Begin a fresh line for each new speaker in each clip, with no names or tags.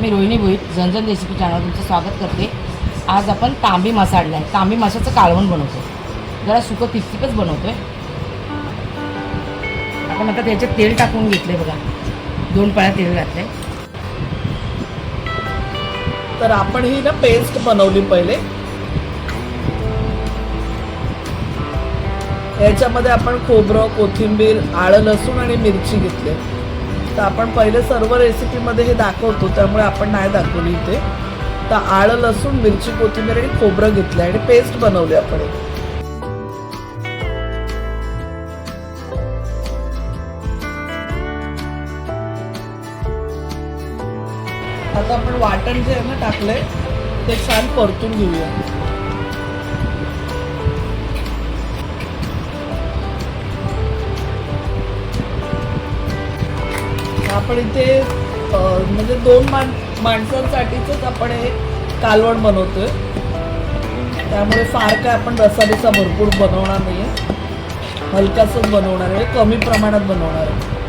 मी Rohini भोईट झणझण recipe channel तुमचं स्वागत करते। आज आपण तांबी मासा आणला आहे। तांबी माशाचं कालवण बनवतो, जरा सुकं तिखटीच बनवतोय आपण। आता त्याच्यात तेल टाकून घेतले बघा, 2 पळ्या तेल घातले।
तर आपण ही ना पेस्ट बनवली पहिले। याच्यामध्ये आपण खोबरं, कोथिंबीर, आलं, लसूण आणि मिरची घेतले। तर आपण पहिले सर्व रेसिपीमध्ये हे दाखवतो, त्यामुळे आपण नाही दाखवली इथे। तर आलं, लसूण, मिरची, कोथिंबीर आणि खोबरं घेतलं आणि पेस्ट बनवली आपण। आता आपण वाटण जे आहे ना टाकलंय ते छान परतून घेऊया। आपण इथे म्हणजे 2 माणसांसाठीच आपण हे कालवण बनवतोय, त्यामुळे फार काय आपण रस्सा भरपूर बनवणार नाहीये, हलकासच बनवणार आहे, कमी प्रमाणात बनवणार आहे।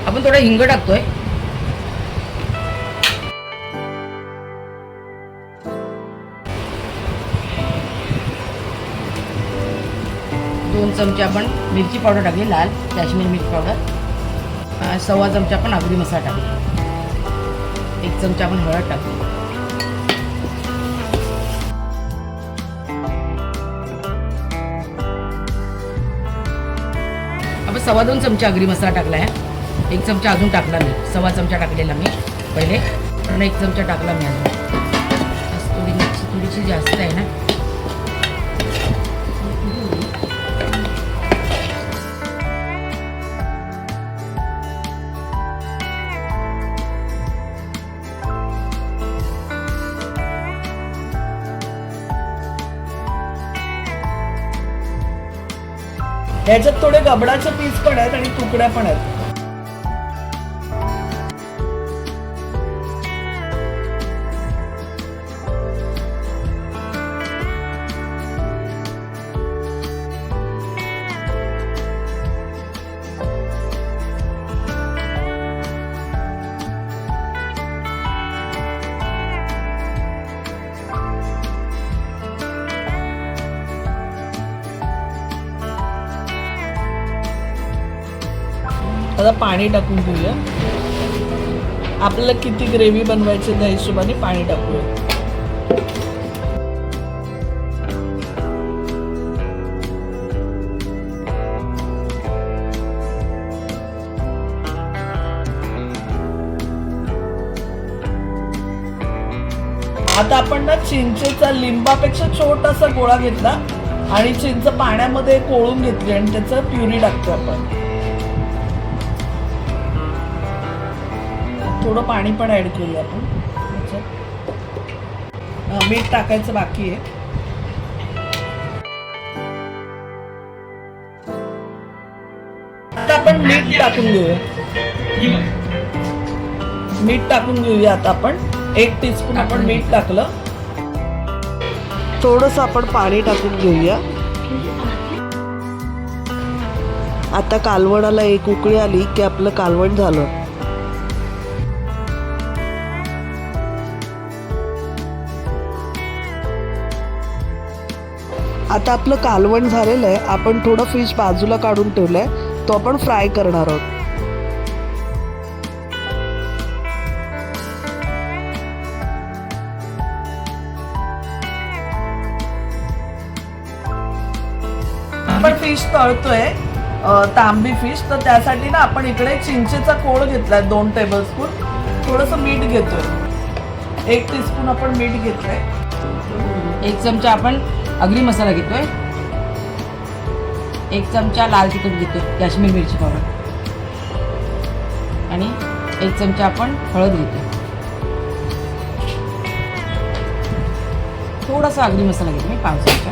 आपण थोडा हिंग टाकतोय, दोन चमचे आपण मिरची पावडर टाकली, लाल काश्मीरी मिरची पावडर। 1.25 चमचा आपण आगरी मसाला टाकला, 1 चमचा आपण हळद टाकली। आपण 2.25 चमचा आगरी मसाला टाकला आहे, 1 चमचा अजून टाकला मी, 1.25 चमचा टाकलेला मी पहिले, पण 1 चमचा टाकला मी अजून। थोडीशी जास्त आहे ना।
याच्यात थोडे गबडाचे पीस पण आहेत आणि तुकड्या पण आहेत। आता पाणी टाकून घेऊया, आपल्याला किती ग्रेव्ही बनवायची त्या हिशोबाने पाणी टाकूया। आता आपण ना चिंचेचा लिंबापेक्षा छोटासा गोळा घेतला आणि चिंच पाण्यामध्ये कोळून घेतली आणि त्याचं प्युरी टाकतो आपण। थोडं पाणी पण ऍड करूया आपण, मीठ टाकायचं बाकी आहे। आता आपण मीठ टाकून घेऊया, आता आपण 1 टीस्पून आपण मीठ टाकलं, थोडंसं आपण पाणी टाकून घेऊया। आता कालवणाला एक उकळी आली की आपलं कालवण झालं। आता आपलं कालवण झालेलं आहे. आपण थोडं फिश बाजूला काढून ठेवलंय, तो आपण फ्राय करणार आहोत. आपण फिश तळतोय, तांबी फिश. तर त्यासाठी ना आपण इकडे चिंचेचा कोळ घेतलाय 2 टेबलस्पून. थोडंसं मीठ घेतोय, 1 टीस्पून आपण मीठ घेतलंय.
1 चमचा आपण आगरी मसाला घेतोय. 1 चमचा लाल तिखट घेतोय, काश्मीर मिरची पावडर. आणि 1 चमचा आपण हळद घेतोय. थोडासा आगरी मसाला घेतो मी, 5 चमचा.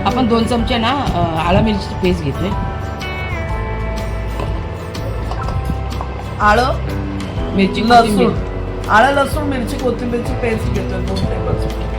आपण 2 चमचे ना आला मिरची पेस्ट घेतोय.
आलं
मिरची
लसूण, आलं लसूण मिरची कोथिंबीरची पेस्ट घेतोय 2 टेबलस्पून.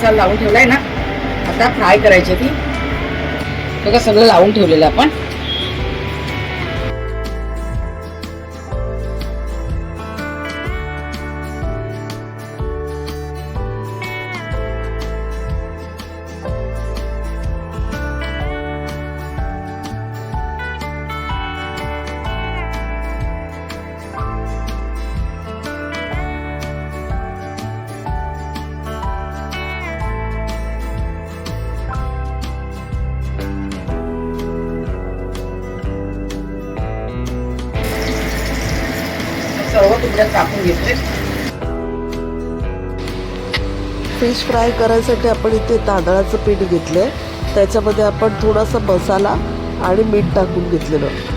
मसाला लावून ठेवलाय ना, आता फ्राय करायची ती. बघा सगळं लावून ठेवलेलं आपण. सर्व तुकड्यात टाकून घेतले.
फिश फ्राय करायसाठी आपण इथे तांदळाचं पीठ घेतलंय. त्याच्यामध्ये आपण थोडासा मसाला आणि मीठ टाकून घेतलेलं.